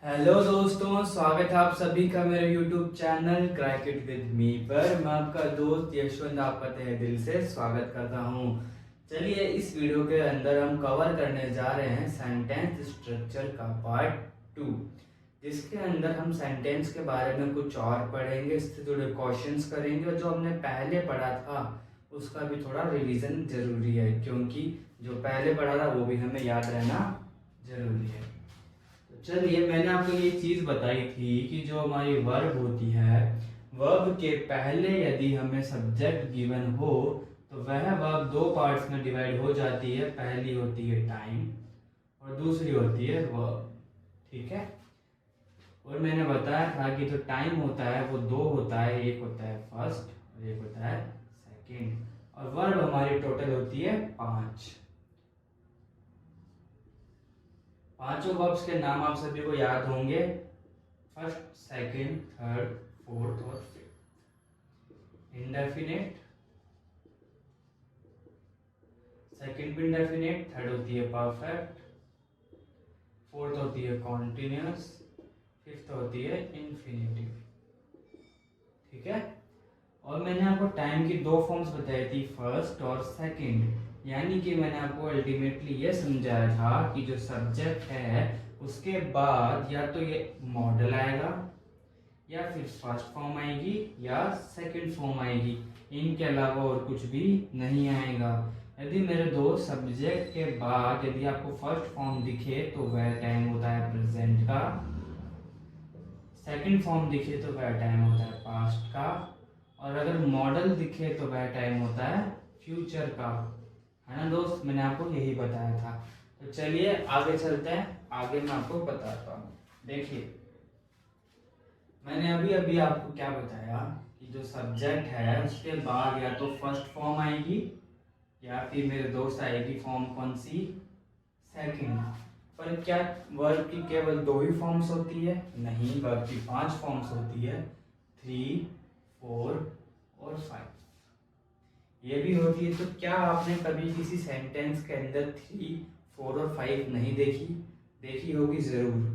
Hello दोस्तों, स्वागत है आप सभी का मेरे YouTube channel crack it with me पर। मैं आपका दोस्त यशवंत आपका तहे दिल से स्वागत करता हूं। चलिए, इस वीडियो के अंदर हम कवर करने जा रहे हैं सेंटेंस स्ट्रक्चर का पार्ट 2, जिसके अंदर हम सेंटेंस के बारे में कुछ और पढ़ेंगे, इससे जुड़े क्वेश्चंस करेंगे और जो हमने पहले पढ़ा था उसका भी थोड़ा रिवीजन जरूरी है, क्योंकि जो पहले पढ़ा था वो भी हमें याद रहना जरूरी है। चलिए, मैंने आपको ये चीज बताई थी कि जो हमारी वर्ब होती है, वर्ब के पहले यदि हमें सब्जेक्ट गिवन हो तो वह वर्ब दो पार्ट्स में डिवाइड हो जाती है। पहली होती है टाइम और दूसरी होती है वर्ब। ठीक है। और मैंने बताया था कि जो टाइम होता है वो दो होता है, एक होता है फर्स्ट और एक होता है सेकेंड, और वर्ब हमारी टोटल होती है 5। पांचों वर्ब्स के नाम आप सभी को याद होंगे, फर्स्ट, सेकंड, थर्ड, फोर्थ और फिफ्थ। इंडेफिनेट, सेकंड भी इंडेफिनेट, थर्ड होती है परफेक्ट, फोर्थ होती है कॉन्टिन्यूअस, फिफ्थ होती है इंफिनिटिव। ठीक है। और मैंने आपको टाइम की दो फॉर्म्स बताई थी, फर्स्ट और सेकंड। यानी कि मैंने आपको अल्टीमेटली ये समझाया था कि जो सब्जेक्ट है उसके बाद या तो ये मॉडल आएगा, या फिर फर्स्ट फॉर्म आएगी, या सेकंड फॉर्म आएगी। इनके अलावा और कुछ भी नहीं आएगा। यदि मेरे दोस्त सब्जेक्ट के बाद यदि आपको फर्स्ट फॉर्म दिखे तो वह टाइम होता है प्रेजेंट का, सेकंड फॉर्म दिखे तो वह टाइम होता है पास्ट का, और अगर मॉडल दिखे तो वह टाइम होता है फ्यूचर का। है ना दोस्त, मैंने आपको यही बताया था। तो चलिए आगे चलते हैं, आगे मैं आपको बताता हूँ। देखिए, मैंने अभी अभी आपको क्या बताया कि जो सब्जेक्ट है उसके बाद या तो फर्स्ट फॉर्म आएगी या फिर मेरे दोस्त आएगी फॉर्म कौन सी, सेकंड। पर क्या वर्ब की केवल दो ही फॉर्म्स होती है? नहीं, वर्ब की 5 फॉर्म्स होती है, 3, 4 और 5। ये भी होती है। तो क्या आपने कभी किसी सेंटेंस के अंदर 3, 4 और 5 नहीं देखी? देखी होगी जरूर।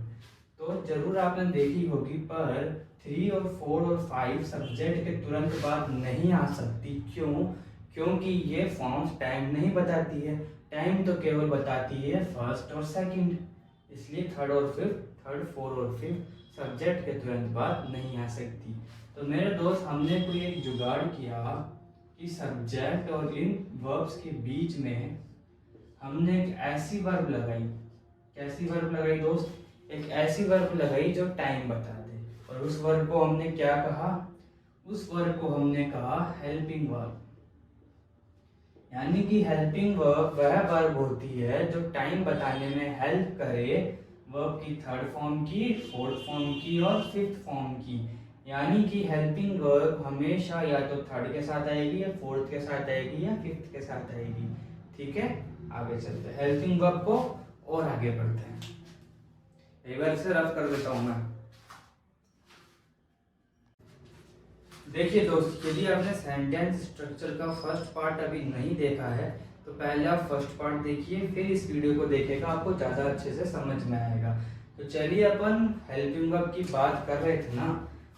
तो जरूर आपने देखी होगी, पर 3 और 4 और 5 सब्जेक्ट के तुरंत बाद नहीं आ सकती। क्यों? क्योंकि ये फॉर्म्स टाइम नहीं बताती है। टाइम तो केवल बताती है फर्स्ट और सेकंड। इसलिए थर्ड और फिफ्थ, थर्ड, फोर्थ और फिफ्थ सब्जेक्ट के तुरंत बाद नहीं आ सकती। तो मेरे दोस्त, हमने कोई एक जुगाड़ किया कि सब्जेक्ट और इन वर्ब्स के बीच में हमने एक ऐसी वर्ब लगाई। कैसी वर्ब लगाई दोस्त? एक ऐसी वर्ब लगाई जो टाइम बता दे। और उस वर्ब को हमने क्या कहा? उस वर्ब को हमने कहा हेल्पिंग वर्ब। यानी कि हेल्पिंग वर्ब वह वर्ब होती है जो टाइम बताने में हेल्प करे, वर्ब की थर्ड फॉर्म की, फोर्थ फॉर्म की और फिफ्थ फॉर्म की। यानी कि हेल्पिंग वर्ब हमेशा या तो थर्ड के साथ आएगी, या फोर्थ के साथ आएगी, या फिफ्थ के साथ आएगी। ठीक है, आगे चलते हैं हेल्पिंग वर्ब को और आगे बढ़ते हैं। एक बार इसे रफ कर देता हूं मैं। देखिए दोस्त, यदि आपने सेंटेंस स्ट्रक्चर का फर्स्ट पार्ट अभी नहीं देखा है तो पहले आप फर्स्ट पार्ट देखिए, फिर इस वीडियो को देखिएगा, आपको ज़्यादा अच्छे से समझ में आएगा। तो चलिए, अपन हेल्पिंग वर्ब की बात कर रहे थे ना।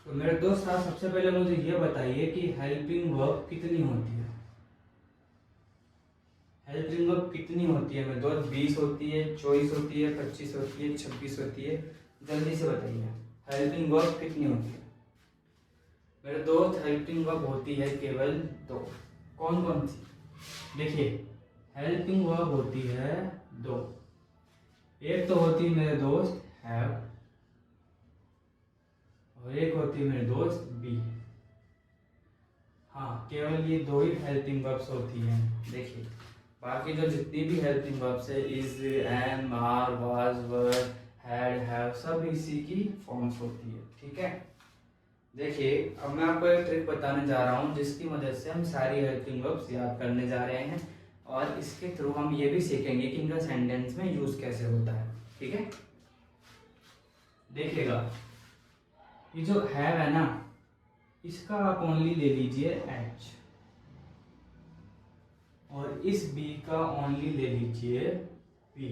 तो मेरे दोस्त, आप सबसे पहले मुझे ये बताइए कि हेल्पिंग वर्ब कितनी होती है? हेल्पिंग वर्ब कितनी होती है मेरे दोस्त? 20 होती है, 24 होती है, 25 होती है, 26 होती है? जल्दी से बताइए, हेल्पिंग वर्ब कितनी होती है मेरे दोस्त? हेल्पिंग वर्ब होती है केवल दो। कौन कौन सी? देखिए, हेल्पिंग वर्ब होती है दो। एक तो होती है मेरे दोस्त हैव, और एक होती है मेरे दोस्त बी। हाँ, केवल ये दो ही हेल्पिंग वर्ब्स होती हैं। देखिए, बाकी जो जितनी भी हेल्पिंग वर्ब्स है, is, am, are, was, were, had, have, सब इसी की फॉर्म्स होती है। ठीक है। देखिए, अब मैं आपको एक ट्रिक बताने जा रहा हूँ जिसकी मदद से हम सारी हेल्पिंग वर्ब्स याद करने जा रहे हैं, और इसके थ्रू हम ये भी सीखेंगे कि इनका सेंटेंस में यूज कैसे होता है। ठीक है। देखिएगा, ये जो है ना, इसका आप ओनली ले लीजिए एच, और इस बी का ओनली ले लीजिए बी।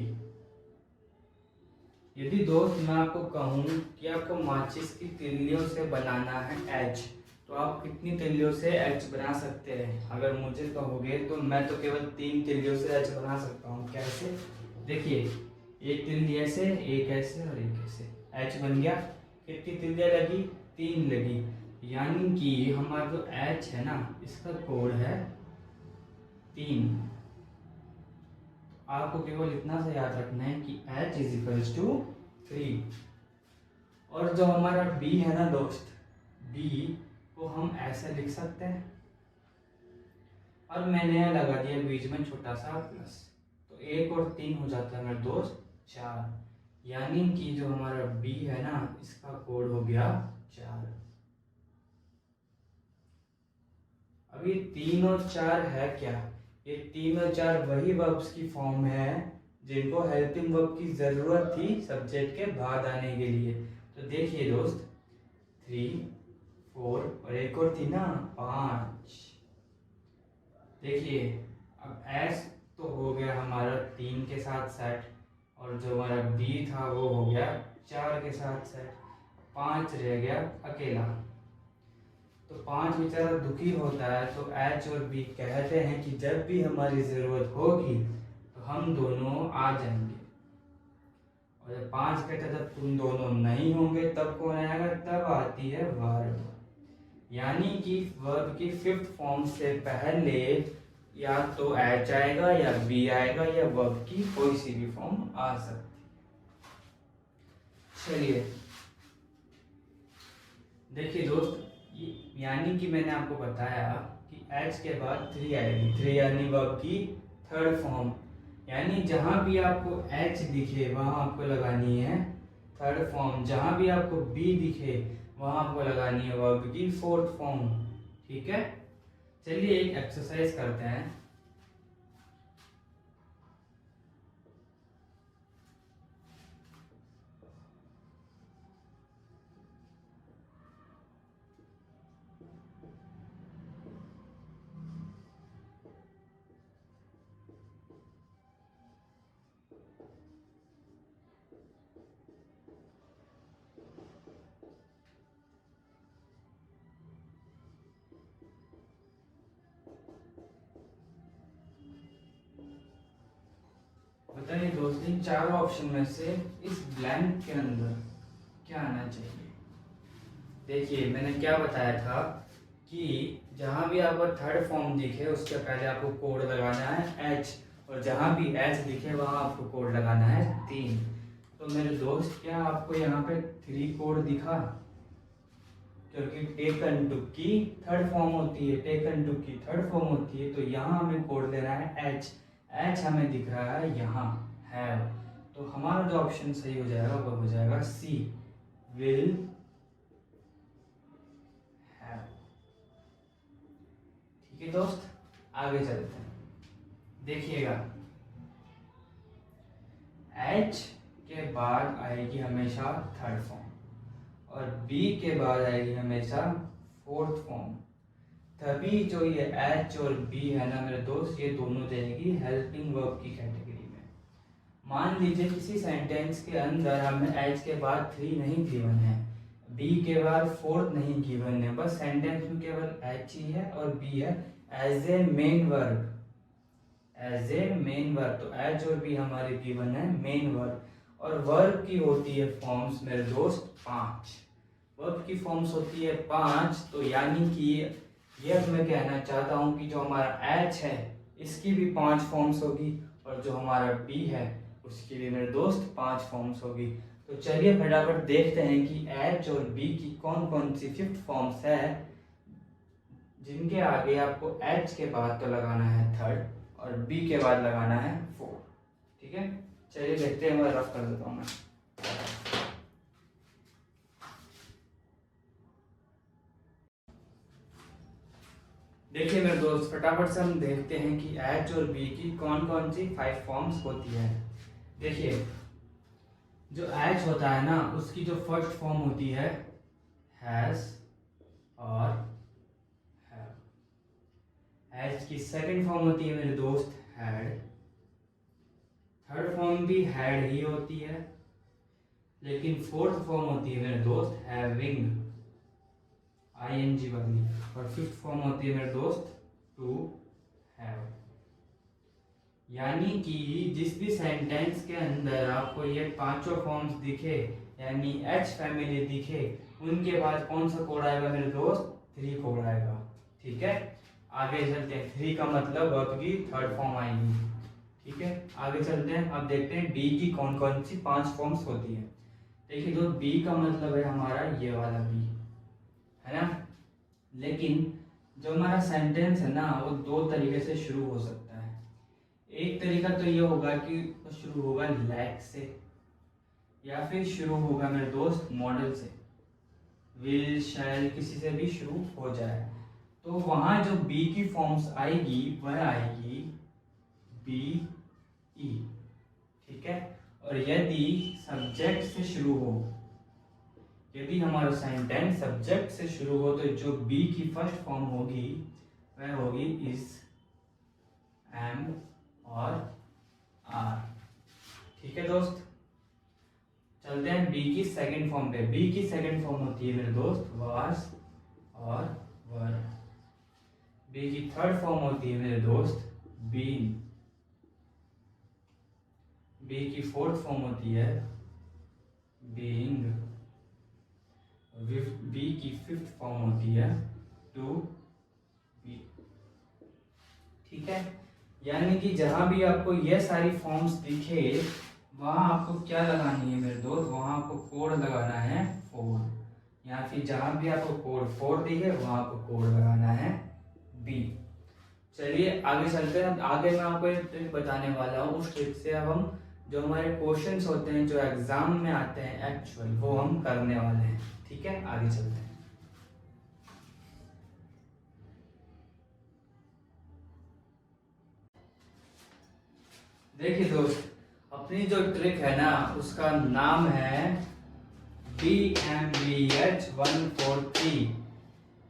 यदि दोस्त मैं आपको कहूँ कि आपको माचिस की तिल्लियों से बनाना है एच, तो आप कितनी तिल्लियों से एच बना सकते हैं? अगर मुझे कहोगे तो मैं तो केवल 3 तिल्लियों से एच बना सकता हूँ। कैसे? देखिए, एक तिल्ली ऐसे, एक ऐसे और एक ऐसे, एच बन गया। कितनी तिल्लियाँ लगी? 3 लगी। यानी कि हमारा जो एच है ना, इसका कोड है 3। आपको केवल इतना सा याद रखना है कि h इज इक्वल्स टू 3। और जो हमारा b है ना दोस्त, b को हम ऐसे लिख सकते हैं, और मैंने यहाँ लगा दिया बीच में छोटा सा प्लस, तो 1 और 3 हो जाता है मेरे दोस्त 4। यानी कि जो हमारा b है ना, इसका कोड हो गया 4। अब ये 3 और 4 है क्या? ये 3 और 4 वही वर्ब्स की फॉर्म है जिनको हेल्पिंग वर्ब की जरूरत थी सब्जेक्ट के बाद आने के लिए। तो देखिए दोस्त, 3, 4 और एक और थी ना 5। देखिए, अब एस तो हो गया हमारा 3 के साथ सेट, और जो हमारा बी था वो हो गया 4 के साथ सेट, 5 रह गया अकेला। तो 5 बेचारा दुखी होता है, तो एच और बी कहते हैं कि जब भी हमारी ज़रूरत होगी तो हम दोनों आ जाएंगे। और जब 5 कहता है जब तुम दोनों नहीं होंगे तब कौन आएगा? तब आती है वर्ब। यानी कि वर्ब की 5th फॉर्म से पहले या तो एच आएगा या बी आएगा, या वर्ब की कोई सी भी फॉर्म आ सकती है। चलिए देखिए दोस्त, यानी कि मैंने आपको बताया कि एच के बाद 3 आएगी। 3 यानी वर्ब की 3rd फॉर्म, यानी जहां भी आपको एच दिखे वहां आपको लगानी है 3rd फॉर्म, जहां भी आपको बी दिखे वहां आपको लगानी है वर्ब की 4th फॉर्म। ठीक है, चलिए एक एक्सरसाइज करते हैं। बताइए दोस्त, इन चारों ऑप्शन में से इस ब्लैंक के अंदर क्या आना चाहिए? देखिए मैंने क्या बताया था कि जहां भी आपको 3rd फॉर्म दिखे उसके पहले आपको कोड लगाना है एच, और जहां भी एच दिखे वहां आपको कोड लगाना है 3। तो मेरे दोस्त, क्या आपको यहाँ पे 3 कोड दिखा? क्योंकि टेकन टू की 3rd फॉर्म होती है, टेकन टू की 3rd फॉर्म होती है, तो यहाँ हमें कोड देना है एच। एच हमें दिख रहा है यहाँ है, तो हमारा जो ऑप्शन सही हो जाएगा वो हो जाएगा सी, विल हैव। ठीक है दोस्त, आगे चलते हैं। देखिएगा, एच के बाद आएगी हमेशा 3rd फॉर्म, और बी के बाद आएगी हमेशा 4th फॉर्म। तभी जो ये एच और बी है ना मेरे दोस्त, ये दोनों रहेगी हेल्पिंग वर्ब की कैटेगरी में। मान लीजिए किसी सेंटेंस के अंदर हमें एच के बाद 3 नहीं गिवन है, बी के बाद 4th नहीं गिवन है, बस सेंटेंस में केवल एच ही है और बी है as a main verb. As a main verb, तो एच और बी हमारे गिवन है मेन वर्ब। और वर्ब की होती है फॉर्म्स मेरे दोस्त 5। वर्ब की फॉर्म्स होती है 5, तो यानी कि ये मैं कहना चाहता हूँ कि जो हमारा एच है इसकी भी 5 फॉर्म्स होगी, और जो हमारा बी है उसकी भी मेरे दोस्त 5 फॉर्म्स होगी। तो चलिए फटाफट देखते हैं कि एच और बी की कौन कौन सी 5th फॉर्म्स है, जिनके आगे आपको एच के बाद तो लगाना है 3rd और बी के बाद लगाना है 4th। ठीक है, चलिए देखते हैं, मैं रफ कर देता हूँ मैं। देखिए मेरे दोस्त, फटाफट से हम देखते हैं कि एच और बी की कौन कौन सी 5 फॉर्म्स होती है। देखिए, जो एच होता है ना उसकी जो फर्स्ट फॉर्म होती है हैज और हैव। एच की सेकंड फॉर्म होती है मेरे दोस्त हैड। 3rd फॉर्म भी हैड ही होती है। लेकिन फोर्थ फॉर्म होती है मेरे दोस्त हैविंग, आईएनजी वाली, और फिफ्थ फॉर्म होती है मेरे दोस्त टू हैव। यानी कि जिस भी सेंटेंस के अंदर आपको ये पांचों फॉर्म्स दिखे, यानी एच फैमिली दिखे, उनके बाद कौन सा कोड आएगा मेरे दोस्त? 3 कोड आएगा। ठीक है, आगे चलते हैं। 3 का मतलब वर्ब की थर्ड फॉर्म आएगी। ठीक है, आगे चलते हैं। अब देखते हैं बी की कौन कौन सी 5 फॉर्म्स होती है। देखिए दोस्त, बी का मतलब है हमारा ये वाला बी, है ना। लेकिन जो हमारा सेंटेंस है ना, वो 2 तरीके से शुरू हो सकता है। एक तरीका तो ये होगा कि शुरू होगा लैक से, या फिर शुरू होगा मेरे दोस्त मॉडल से, विल शैल किसी से भी शुरू हो जाए। तो वहां जो बी की फॉर्म्स आएगी वह आएगी बी ई। ठीक है, और यदि सब्जेक्ट से शुरू हो, यदि हमारा सेंटेंस सब्जेक्ट से शुरू हो, तो जो बी की फर्स्ट फॉर्म होगी वह होगी इज, एम और आर। ठीक है दोस्त, चलते हैं बी की सेकंड फॉर्म पे। बी की सेकंड फॉर्म होती है मेरे दोस्त वाज और वर। बी की थर्ड फॉर्म होती है मेरे दोस्त बीन। बी की फोर्थ फॉर्म होती है बीइंग। बी की फिफ्थ फॉर्म होती है टू बी। ठीक है, यानी कि जहां भी आपको ये सारी फॉर्म्स दिखे, वहां आपको क्या लगानी है मेरे दोस्त? वहां आपको कोड लगाना है 4, या फिर जहां भी आपको कोड 4 दिखे वहां आपको कोड लगाना है बी। चलिए आगे चलते हैं। आगे मैं आपको एक ट्रिक बताने वाला हूँ। उस ट्रिक से अब हम जो हमारे क्वेश्चंस होते हैं जो एग्जाम में आते हैं एक्चुअल, वो हम करने वाले हैं। ठीक है, आगे चलते हैं। देखिए दोस्त, अपनी जो ट्रिक है ना, उसका नाम है DMVH 143।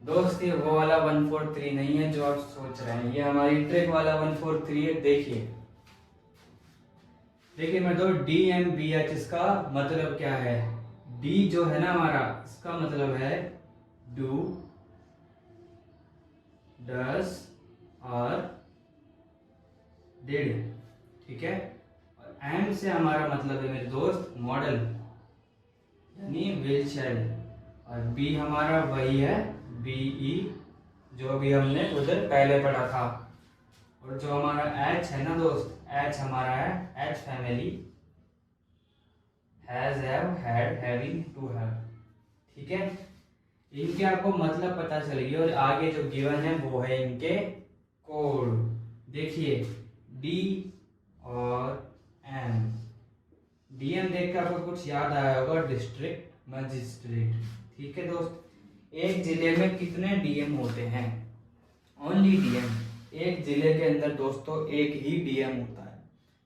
दोस्त ये वो वाला 143 नहीं है जो आप सोच रहे हैं, ये हमारी ट्रिक वाला 143 है। देखिए देखिए मेरे दोस्त, DMVH इसका मतलब क्या है? D जो है ना हमारा, इसका मतलब है डू, डस और डिड। ठीक है, और एम से हमारा मतलब है मेरे दोस्त मॉडल, यानी विल शैल। और बी हमारा वही है बीई, जो भी हमने उधर पहले पढ़ा था। और जो हमारा एच है ना दोस्त, एच हमारा है H family, has, have, had, having, to have. ठीक है, इनके आपको मतलब पता चलेगी। और आगे जो गिवन है वो है इनके कोड। देखिए डी और एम। डीएम देख कर आपको कुछ याद आया होगा, डिस्ट्रिक्ट मजिस्ट्रेट। ठीक है दोस्त, एक जिले में कितने डीएम होते हैं? Only DM. एक जिले के अंदर दोस्तों एक ही डीएम होता है।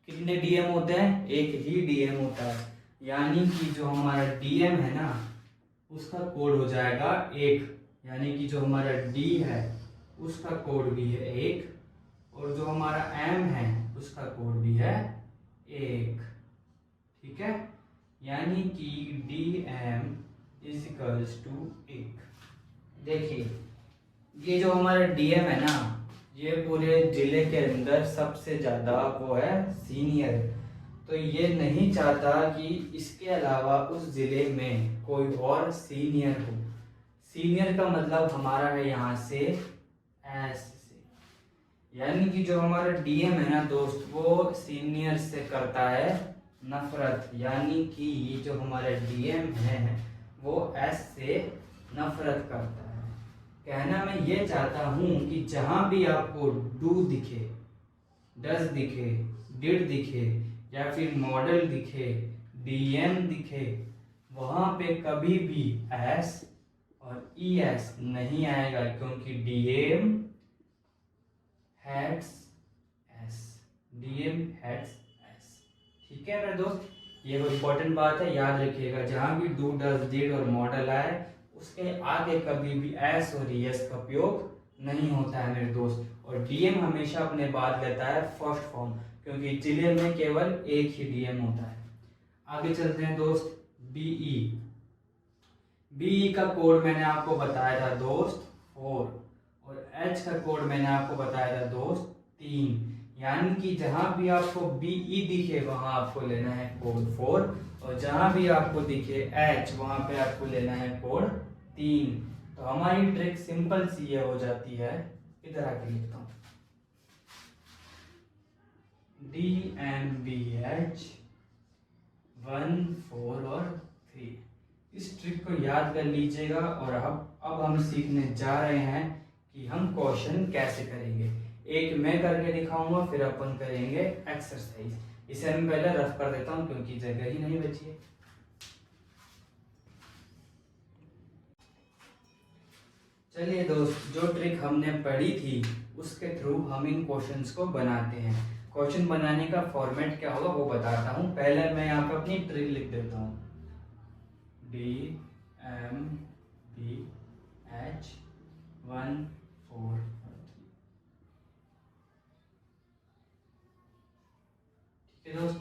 कितने डीएम होते हैं? एक ही डीएम होता है। यानी कि जो हमारा डीएम है ना, उसका कोड हो जाएगा 1। यानी कि जो हमारा डी है उसका कोड भी है 1, और जो हमारा एम है उसका कोड भी है 1। ठीक है, यानी कि D M is equals to 1। देखिए ये जो हमारा डीएम है ना, ये पूरे जिले के अंदर सबसे ज़्यादा वो है सीनियर। तो ये नहीं चाहता कि इसके अलावा उस जिले में कोई और सीनियर हो। सीनियर का मतलब हमारा है यहाँ से एस से, यानी कि जो हमारा डीएम है ना दोस्त, वो सीनियर से करता है नफरत। यानी कि जो हमारा डीएम है वो एस से नफरत करता है। कहना मैं ये चाहता हूँ कि जहाँ भी आपको डू दिखे, डज दिखे, डिड दिखे, या फिर मॉडल दिखे, डीएम दिखे, वहाँ पे कभी भी एस और ई एस नहीं आएगा, क्योंकि DM heads S, DM heads S. ठीक है मेरे दोस्त, ये वो इम्पोर्टेंट बात है, याद रखिएगा। जहाँ भी डू, डज, डिड और मॉडल आए, उसके आगे कभी भी एस और एस का उपयोग नहीं होता है मेरे दोस्त। और डीएम हमेशा अपने बाद लेता है फर्स्ट फॉर्म, क्योंकि जिले में केवल एक ही डीएम होता है। आगे चलते हैं दोस्त, बीई का कोड मैंने आपको बताया था दोस्त 4, और एच का कोड मैंने आपको बताया था दोस्त 3। यानी कि जहां भी आपको बीई दिखे वहां आपको लेना है कोड 4, और जहां भी आपको दिखे एच वहां पे आपको लेना है कोड 3। तो हमारी ट्रिक सिंपल सी ये हो जाती है, इधर आके लिखता हूँ DMBH 1, 4 और 3। इस ट्रिक को याद कर लीजिएगा। और अब हम सीखने जा रहे हैं कि हम क्वेश्चन कैसे करेंगे। एक मैं करके दिखाऊंगा, फिर अपन करेंगे एक्सरसाइज। इसे मैं पहले रफ कर देता हूँ क्योंकि जगह ही नहीं बची है। चलिए दोस्त, जो ट्रिक हमने पढ़ी थी उसके थ्रू हम इन क्वेश्चंस को बनाते हैं। क्वेश्चन बनाने का फॉर्मेट क्या होगा वो बताता हूँ। पहले मैं यहाँ पे अपनी ट्रिक लिख देता हूँ DMBH 1, 4 और 3। ठीक है दोस्त,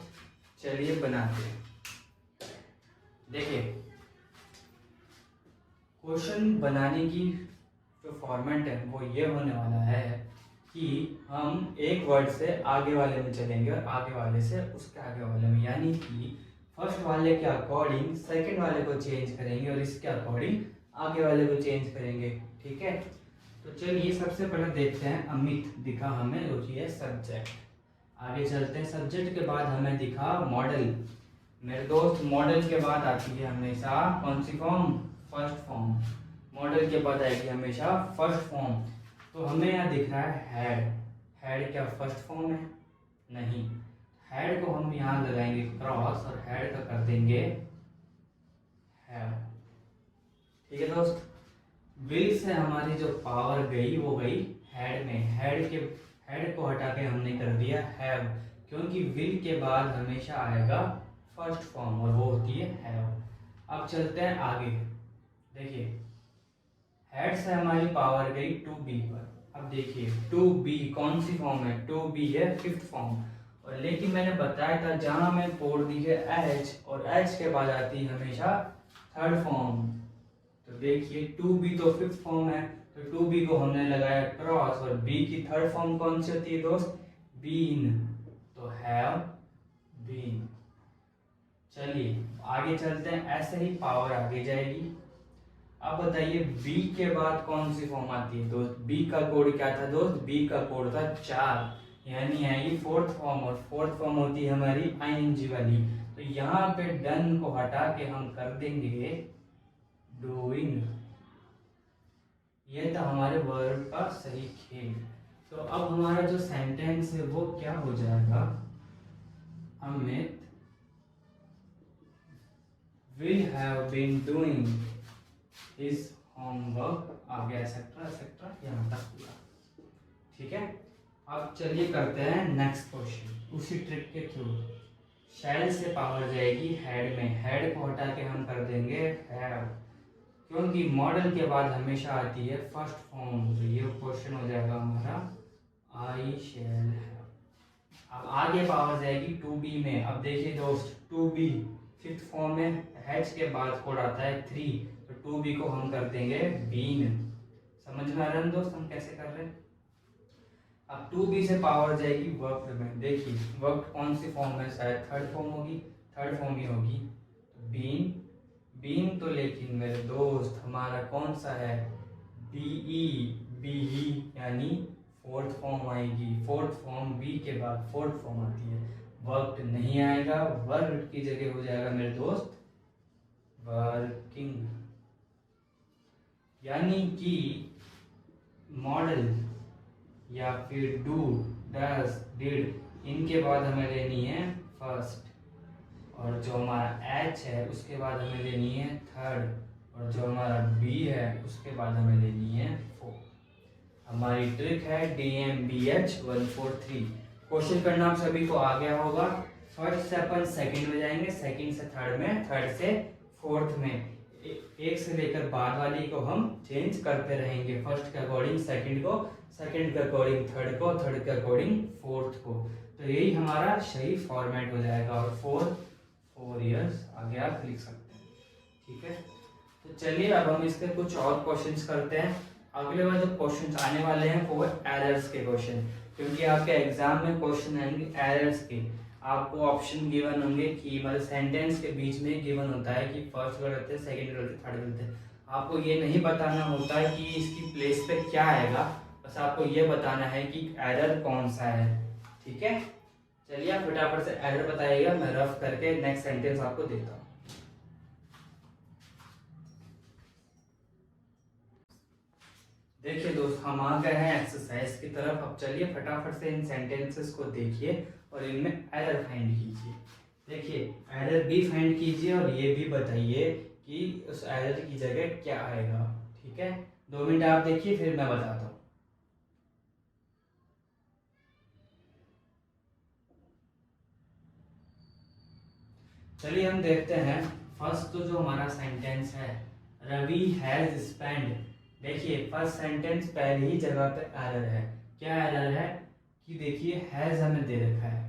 चलिए बनाते हैं। देखिए, क्वेश्चन बनाने की जो फॉर्मेट है वो ये होने वाला है कि हम एक वर्ड से आगे वाले में चलेंगे और आगे वाले से उसके आगे वाले में, यानी कि फर्स्ट वाले के अकॉर्डिंग सेकंड वाले को चेंज करेंगे और इसके अकॉर्डिंग आगे वाले को चेंज करेंगे। ठीक है, तो चलिए सबसे पहले देखते हैं। अमित दिखा हमें, जो कि है सब्जेक्ट। आगे चलते हैं। सब्जेक्ट के बाद हमें दिखा मॉडल। मेरे दोस्त, मॉडल के बाद आती है हमेशा कौन सी फॉर्म? First form. मॉडल के बाद आएगी हमेशा फर्स्ट फॉर्म। तो हमें यहाँ दिख रहा है हेड। हेड क्या फर्स्ट फॉर्म है? नहीं। हेड को हम यहाँ लगाएंगे क्रॉस और हेड का कर देंगे हैव। ठीक है दोस्त, विल से हमारी जो पावर गई वो गई हेड में। हेड को हटा के हमने कर दिया हैव, क्योंकि विल के बाद हमेशा आएगा फर्स्ट फॉर्म और वो होती है हैव। अब चलते हैं आगे। देखिए, हेड से हमारी पावर गई टू बी पर। अब देखिए, टू बी कौन सी फॉर्म है? टू बी है फिफ्थ फॉर्म। और लेकिन मैंने बताया था जहां में कोड दी है एच, और एच के बाद आती है हमेशा थर्ड फॉर्म। तो देखिए, टू बी तो फिफ्थ फॉर्म है, तो टू बी को हमने लगाया क्रॉस, और बी की थर्ड फॉर्म कौन सी होती है दोस्त? बीन। तो हैव बीन। चलिए आगे चलते हैं। ऐसे ही पावर आगे जाएगी। अब बताइए, बी के बाद कौन सी फॉर्म आती है दोस्त? बी का कोड क्या था दोस्त? बी का कोड था 4, यानी आएगी फोर्थ फॉर्म, और फोर्थ फॉर्म होती है हमारी आईएनजी वाली। तो यहाँ पे डन को हटा के हम कर देंगे डूइंग। ये था हमारे वर्ब का सही खेल। तो अब हमारा जो सेंटेंस है वो क्या हो जाएगा? Amit will have been doing his homework, आगे एक्सेट्रा एक्सेट्रा यहाँ तक पूरा। ठीक है, अब चलिए करते हैं नेक्स्ट क्वेश्चन उसी ट्रिक के थ्रू। शैल से पावर जाएगी हेड में। हेड को हटा के हम कर देंगे हैव, क्योंकि मॉडल के बाद हमेशा आती है फर्स्ट फॉर्म। तो ये क्वेश्चन हो जाएगा हमारा आई शैल हैव। अब आगे पावर जाएगी टू बी में। अब देखिए दोस्त, टू बी फिफ्थ फॉर्म में, एच के बाद कोड आता है 3, तो टू बी को हम कर देंगे बीन। समझ में आ रहा है दोस्त हम कैसे कर रहे हैं? अब टू बी से पावर जाएगी वर्ब में। देखिए, वर्ब कौन सी फॉर्म है? शायद थर्ड फॉर्म होगी, थर्ड फॉर्म ही होगी। तो बीन, बीन तो लेकिन मेरे दोस्त हमारा कौन सा है? बीई, बीई यानी फोर्थ फॉर्म आएगी। फोर्थ फॉर्म बी के बाद फोर्थ फॉर्म आती है। वर्क नहीं आएगा, वर्क की जगह हो जाएगा मेरे दोस्त वर्किंग। यानी कि मॉडल या फिर डू, डज, डिड, इनके बाद हमें लेनी है फर्स्ट, और जो हमारा एच है उसके बाद हमें लेनी है थर्ड, और जो हमारा बी है उसके बाद हमें लेनी है फोर्थ। हमारी ट्रिक है DMBH 143। क्वेश्चन करना आप सभी को आ गया होगा। फर्स्ट से अपन सेकंड में जाएंगे, सेकंड से थर्ड में, थर्ड से फोर्थ में। एक से लेकर बाद वाली को हम चेंज करते रहेंगे। फर्स्ट के अकॉर्डिंग सेकंड को, सेकंड के अकॉर्डिंग थर्ड को, थर्ड के अकॉर्डिंग फोर्थ को। तो यही हमारा सही फॉर्मेट हो जाएगा। और 4 इयर्स आगे आप लिख सकते हैं। ठीक है, तो चलिए अब हम इसके कुछ और क्वेश्चंस करते हैं। अगले बार जो क्वेश्चंस आने वाले हैं वो एरर्स के क्वेश्चन, क्योंकि आपके एग्जाम में क्वेश्चन आएंगे एरर्स के। आपको ऑप्शन गिवन होंगे कि मतलब सेंटेंस के बीच में गिवन होता है कि फर्स्ट गलत है, सेकंड गलत है, थर्ड गलत है। आपको ये नहीं बताना होता है कि इसकी प्लेस पे क्या आएगा, बस आपको ये बताना है कि एरर कौन सा है। ठीक है, चलिए आप फटाफट से एरर बताइएगा, मैं रफ करके नेक्स्ट सेंटेंस आपको देता हूँ। देखिए दोस्त, हम आ गए हैं एक्सरसाइज की तरफ। अब चलिए फटाफट से इन सेंटेंसेस को देखिए और इनमें एरर फाइंड कीजिए। देखिए एरर भी फाइंड कीजिए और ये भी बताइए कि उस एरर की जगह क्या आएगा। ठीक है, 2 मिनट आप देखिए फिर मैं बताता हूँ। चलिए हम देखते हैं फर्स्ट तो जो हमारा सेंटेंस है, रवि हैज स्पेंड। देखिए फर्स्ट सेंटेंस पहली ही जगह पे एरर है। क्या एरर है कि देखिए हैज हमें दे रखा है,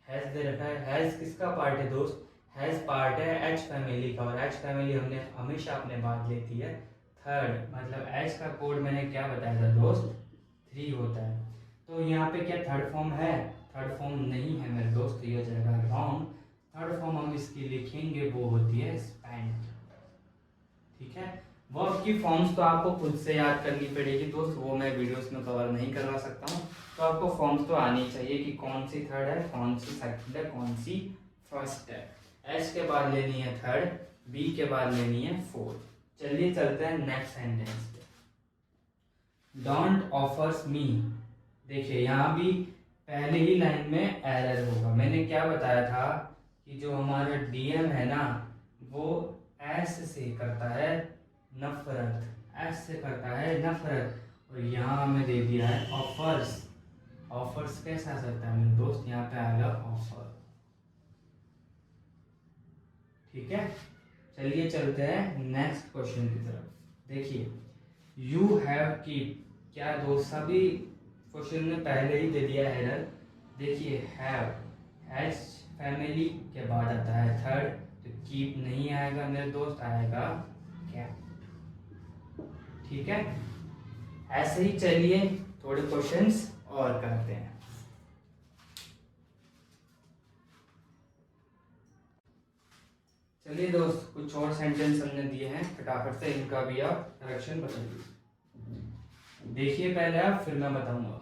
हैज दे रखा है। हैज किसका पार्ट है दोस्त? हैज पार्ट है एच फैमिली का, और एच फैमिली हमने हमेशा अपने बाद लेती है थर्ड। मतलब एच का कोड मैंने क्या बताया था दोस्त? 3 होता है। तो यहाँ पे क्या थर्ड फॉर्म है? थर्ड फॉर्म नहीं है मेरे दोस्त, ये जगह रॉन्ग। थर्ड फॉर्म हम इसकी लिखेंगे वो होती है स्पेंड। ठीक है, वर्ब की फॉर्म्स तो आपको खुद से याद करनी पड़ेगी दोस्त, वो मैं वीडियोस में कवर नहीं करवा सकता हूँ। तो आपको फॉर्म्स तो आनी चाहिए कि कौन सी थर्ड है, कौन सी सेकंड है, कौन सी फर्स्ट है। एच के बाद लेनी है थर्ड, बी के बाद लेनी है फोर्थ। चलिए चलते हैं नेक्स्ट सेंटेंस पे। डोंट ऑफर्स मी। देखिए यहाँ भी पहले ही लाइन में एरर होगा। मैंने क्या बताया था कि जो हमारा डीएम है ना वो एस से करता है नफरत, एस से करता है नफरत, और यहाँ हमें दे दिया है ऑफर्स। ऑफर्स कैसा आ सकता है मेरे दोस्त? यहाँ पे आएगा ऑफर। ठीक है, चलिए चलते हैं नेक्स्ट क्वेश्चन की तरफ। देखिए यू हैव कीप, क्या दोस्त सभी क्वेश्चन में पहले ही दे दिया है एरर। देखिए हैव, एच फैमिली के बाद आता है थर्ड, तो कीप नहीं आएगा मेरे दोस्त, आएगा कैप। ठीक है, ऐसे ही चलिए थोड़े क्वेश्चंस और करते हैं। चलिए दोस्त, कुछ और सेंटेंस हमने दिए हैं, फटाफट से इनका भी आप करेक्शन बताइए। देखिए पहले आप, फिर मैं बताऊंगा।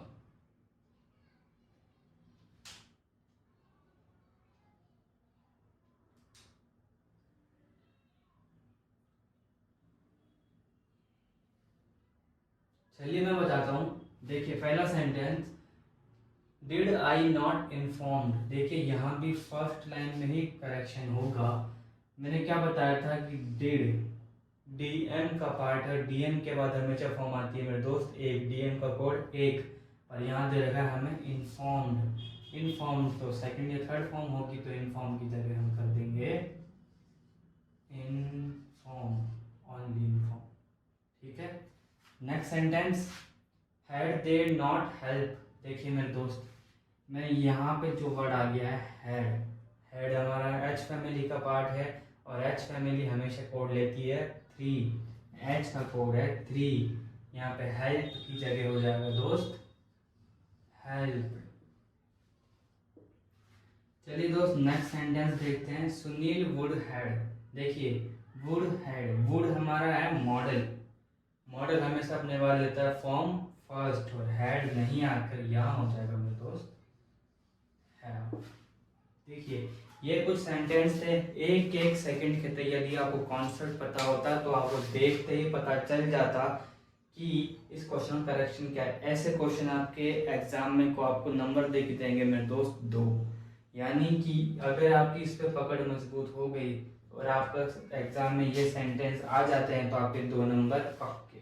चलिए मैं बताता हूँ। देखिए पहला sentence, did I not informed. देखिए यहाँ भी फर्स्ट लाइन में ही करेक्शन होगा। मैंने क्या बताया था कि डिड डीएम का पार्ट है, डीएम के बाद हमेशा फॉर्म आती है मेरे दोस्त एक, डीएम का कोड एक, और यहाँ दे रखा है हमें इन्फॉर्म्ड। इन्फॉर्म्ड तो सेकंड या थर्ड फॉर्म होगी, तो इन्फॉर्म की जगह हम कर देंगे इन्फॉर्म, ओनली इन्फॉर्म। ठीक है, next sentence, had they not help. देखिए मेरे दोस्त, मैं यहाँ पे जो वर्ड आ गया है हैड, हैड हमारा एच फैमिली का पार्ट है, और एच फैमिली हमेशा कोड लेती है 3, एच का कोड है 3। यहाँ पे हेल्प की जगह हो जाएगा दोस्त हेल्प। चलिए दोस्त नेक्स्ट सेंटेंस देखते हैं, सुनील वुड हैड। देखिए वुड हैड, वुड हमारा है मॉडल, मॉडल हमेशा अपने वाले लेता है फॉर्म फर्स्ट, और हैड नहीं आकर यहाँ हो जाएगा मेरे दोस्त हैव। देखिए ये कुछ सेंटेंस थे, एक एक सेकंड के थे। यदि आपको कॉन्सेप्ट पता होता तो आपको देखते ही पता चल जाता कि इस क्वेश्चन करेक्शन क्या है। ऐसे क्वेश्चन आपके एग्जाम में को आपको नंबर दे के देंगे मेरे दोस्त 2, यानी कि अगर आपकी इस पर पकड़ मजबूत हो गई और आपका एग्जाम में ये सेंटेंस आ जाते हैं तो आपके 2 नंबर पक्के।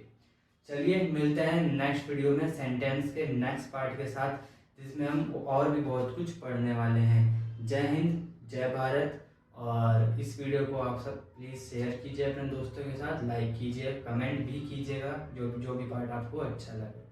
चलिए मिलते हैं नेक्स्ट वीडियो में सेंटेंस के नेक्स्ट पार्ट के साथ, जिसमें हम और भी बहुत कुछ पढ़ने वाले हैं। जय हिंद, जय भारत। और इस वीडियो को आप सब प्लीज़ शेयर कीजिए अपने दोस्तों के साथ, लाइक कीजिए, कमेंट भी कीजिएगा जो भी पार्ट आपको अच्छा लगे।